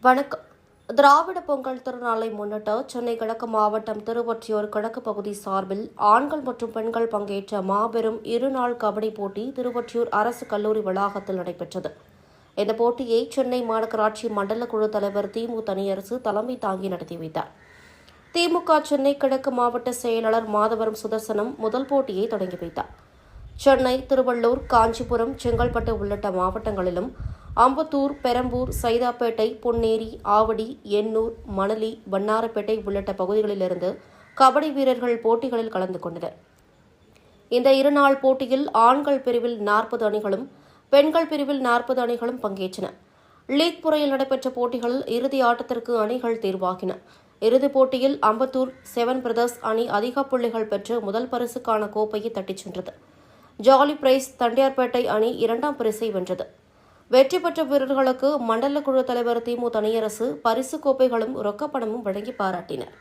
வணக்கம். திராவிட பொங்கல் திருநாளை முன்னிட்டு சென்னை கிழக்கு மாவட்டம் திருவொற்றியூர் கிழக்கு பகுதி சார்பில் ஆண்கள் மற்றும் பெண்கள் பங்கேற்ற மாபெரும் இருநாள் கபடி போட்டி திருவொற்றியூர் அரசு கல்லூரி வளாகத்தில் நடைபெற்றது. இந்த போட்டியை சென்னை மாநகராட்சி மண்டல குழு தலைவர் திமு தனியரசு தலைமை தாங்கி நடத்தி வைத்தார். திமுக சென்னை கிழக்கு மாவட்ட செயலாளர் மாதவரம் சுதர்சனம் முதல் போட்டியை தொடங்கி வைத்தார். சென்னை, திருவள்ளூர், காஞ்சிபுரம், செங்கல்பட்டு உள்ளிட்ட மாவட்டங்களிலும் அம்பத்தூர், பெரம்பூர், சைதாப்பேட்டை, பொன்னேரி, ஆவடி, எண்ணூர், மணலி, வண்ணாரப்பேட்டை உள்ளிட்ட பகுதிகளிலிருந்து கபடி வீரர்கள் போட்டிகளில் கலந்து கொண்டனர். இந்த இருநாள் போட்டியில் ஆண்கள் பிரிவில் 40 அணிகளும் பெண்கள் பிரிவில் 40 அணிகளும் பங்கேற்றன. லீக் முறையில் நடைபெற்ற போட்டிகளில் இறுதி ஆட்டத்திற்கு அணிகள் தேர்வாகின. இறுதிப் போட்டியில் அம்பத்தூர் 7 பிரதர்ஸ் அணி அதிக புள்ளிகள் பெற்று முதல் பரிசுக்கான கோப்பையை தட்டிச் சென்றது. ஜாலி பிரைஸ் தண்டையார்பேட்டை அணி 2ஆம் பரிசை வென்றது. வெற்றி பெற்ற வீரர்களுக்கு மண்டல குழு தலைவர் திமு தனியரசு பரிசு கோப்பைகளும் ரொக்கப்பணமும் வழங்கி பாராட்டினர்.